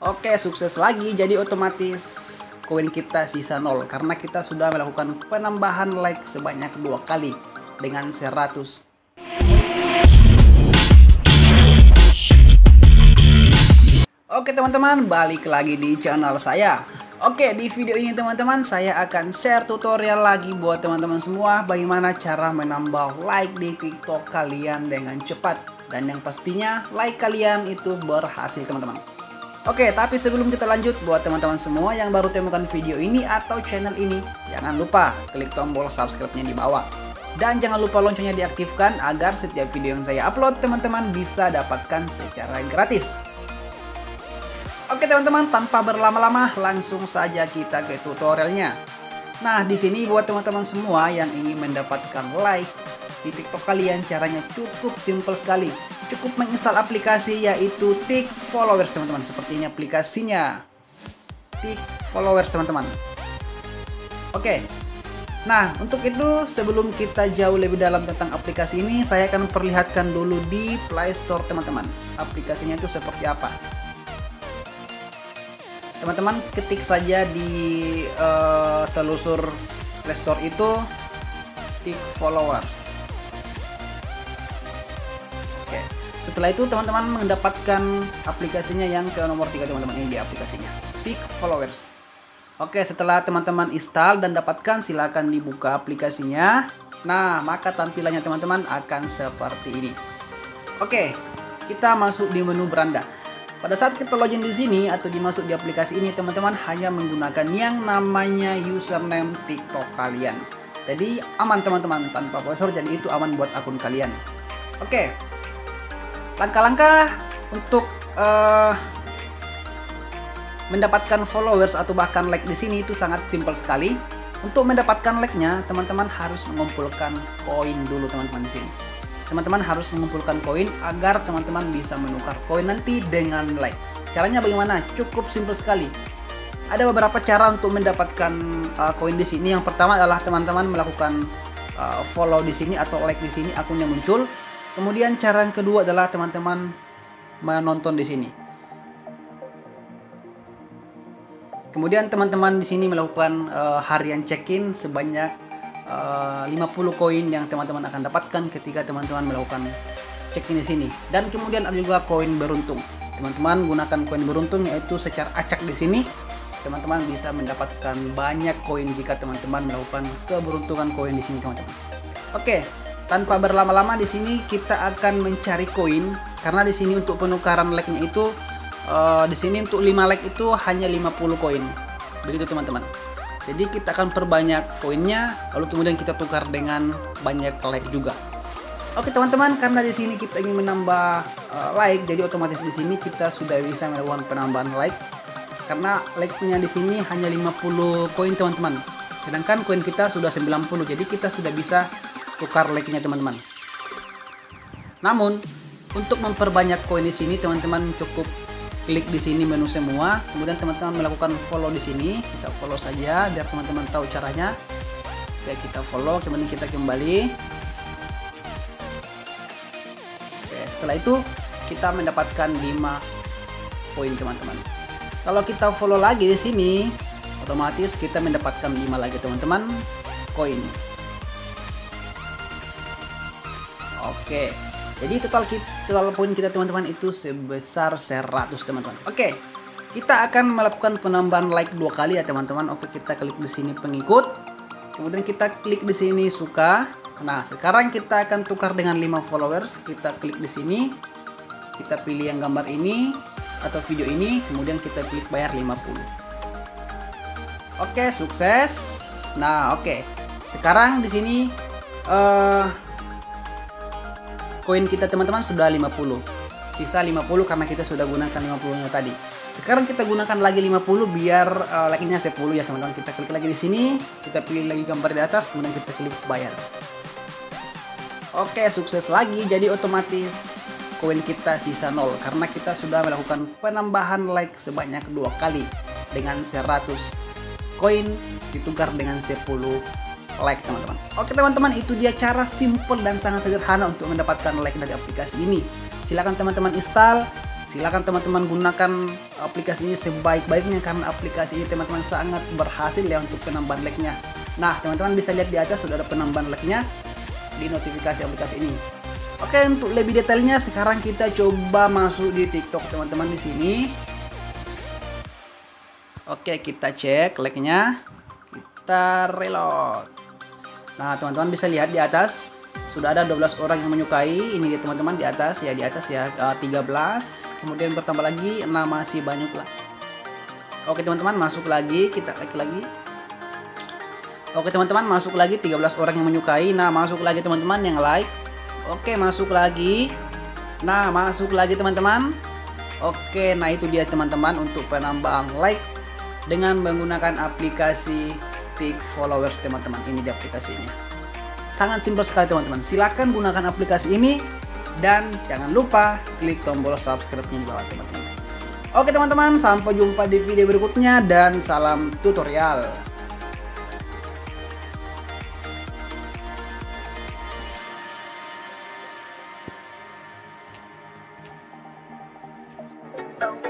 Oke, sukses lagi. Jadi otomatis koin kita sisa 0 karena kita sudah melakukan penambahan like sebanyak 2 kali dengan 100. Oke teman-teman, balik lagi di channel saya. Oke, di video ini teman-teman saya akan share tutorial lagi buat teman-teman semua bagaimana cara menambah like di TikTok kalian dengan cepat. Dan yang pastinya like kalian itu berhasil teman-teman. Oke, tapi sebelum kita lanjut, buat teman-teman semua yang baru temukan video ini atau channel ini, jangan lupa klik tombol subscribe-nya di bawah. Dan jangan lupa loncengnya diaktifkan agar setiap video yang saya upload teman-teman bisa dapatkan secara gratis. Oke teman-teman, tanpa berlama-lama langsung saja kita ke tutorialnya. Nah, di sini buat teman-teman semua yang ingin mendapatkan like di TikTok kalian, caranya cukup simple sekali. Cukup menginstal aplikasi yaitu Tik Followers teman-teman. Seperti ini aplikasinya, Tik Followers teman-teman. Oke. Nah, untuk itu sebelum kita jauh lebih dalam tentang aplikasi ini, saya akan perlihatkan dulu di Play Store teman-teman. Aplikasinya itu seperti apa. Teman-teman ketik saja di telusur Play Store itu Tik Followers. Oke, setelah itu teman-teman mendapatkan aplikasinya yang ke nomor 3 teman-teman, ini di aplikasinya Tik Followers. Oke, setelah teman-teman install dan dapatkan, silakan dibuka aplikasinya. Nah, maka tampilannya teman-teman akan seperti ini. Oke, kita masuk di menu beranda. Pada saat kita login di sini atau dimasuk di aplikasi ini, teman-teman hanya menggunakan yang namanya username TikTok kalian. Jadi aman teman-teman, tanpa password, jadi itu aman buat akun kalian. Oke. Langkah-langkah untuk mendapatkan followers atau bahkan like di sini itu sangat simpel sekali. Untuk mendapatkan like-nya, teman-teman harus mengumpulkan koin dulu teman-teman di sini. Teman-teman harus mengumpulkan koin agar teman-teman bisa menukar koin nanti dengan like. Caranya bagaimana? Cukup simpel sekali. Ada beberapa cara untuk mendapatkan koin di sini. Yang pertama adalah teman-teman melakukan follow di sini atau like di sini, akunnya muncul. Kemudian cara yang kedua adalah teman-teman menonton di sini. Kemudian teman-teman di sini melakukan harian check-in sebanyak 50 koin yang teman-teman akan dapatkan ketika teman-teman melakukan check-in di sini. Dan kemudian ada juga koin beruntung. Teman-teman gunakan koin beruntung yaitu secara acak di sini. Teman-teman bisa mendapatkan banyak koin jika teman-teman melakukan keberuntungan koin di sini teman-teman. Oke, tanpa berlama-lama di sini kita akan mencari koin karena di sini untuk penukaran like-nya itu di sini untuk 5 like itu hanya 50 koin. Begitu teman-teman. Jadi kita akan perbanyak koinnya, lalu kemudian kita tukar dengan banyak like juga. Oke teman-teman, karena di sini kita ingin menambah like, jadi otomatis di sini kita sudah bisa melakukan penambahan like. Karena like-nya di sini hanya 50 koin teman-teman. Sedangkan koin kita sudah 90, jadi kita sudah bisa tukar like-nya teman-teman. Namun, untuk memperbanyak koin di sini teman-teman cukup klik di sini menu semua, kemudian teman-teman melakukan follow di sini. Kita follow saja biar teman-teman tahu caranya. Oke, kita follow, kemudian kita kembali. Oke, setelah itu kita mendapatkan 5 poin teman-teman. Kalau kita follow lagi di sini, otomatis kita mendapatkan 5 lagi teman-teman koin. Oke. Jadi total poin kita teman-teman itu sebesar 100 teman-teman. Oke, kita akan melakukan penambahan like 2 kali ya teman-teman. Oke, kita klik di sini pengikut. Kemudian kita klik di sini suka. Nah, sekarang kita akan tukar dengan 5 followers. Kita klik di sini. Kita pilih yang gambar ini atau video ini, kemudian kita klik bayar 50. Oke, sukses. Nah, oke. Sekarang di sini koin kita teman-teman sudah 50. Sisa 50 karena kita sudah gunakan 50-nya tadi. Sekarang kita gunakan lagi 50 biar like-nya 10 ya teman-teman. Kita klik lagi di sini, kita pilih lagi gambar di atas, kemudian kita klik bayar. Oke, sukses lagi. Jadi otomatis koin kita sisa 0 karena kita sudah melakukan penambahan like sebanyak 2 kali dengan 100 koin ditukar dengan 10 like teman-teman. Oke teman-teman, itu dia cara simple dan sangat sederhana untuk mendapatkan like dari aplikasi ini. Silahkan teman-teman install Silakan teman-teman gunakan aplikasi ini sebaik-baiknya, karena aplikasi ini teman-teman sangat berhasil ya untuk penambahan like-nya. Nah, teman-teman bisa lihat di atas sudah ada penambahan like-nya di notifikasi aplikasi ini. Oke, untuk lebih detailnya sekarang kita coba masuk di TikTok teman-teman di sini. Oke, kita cek like-nya. Kita reload. Nah, teman-teman bisa lihat di atas sudah ada 12 orang yang menyukai. Ini dia teman-teman di atas ya, 13. Kemudian bertambah lagi, nah masih banyak lah. Oke teman-teman, masuk lagi, kita like lagi. Oke teman-teman, masuk lagi 13 orang yang menyukai. Nah, masuk lagi teman-teman yang like. Oke, masuk lagi. Nah, masuk lagi teman-teman. Oke, nah itu dia teman-teman untuk penambahan like dengan menggunakan aplikasi Tik Followers teman-teman. Ini di aplikasinya. Sangat simpel sekali teman-teman. Silahkan gunakan aplikasi ini dan jangan lupa klik tombol subscribe-nya di bawah teman-teman. Oke teman-teman, sampai jumpa di video berikutnya dan salam tutorial. Oh.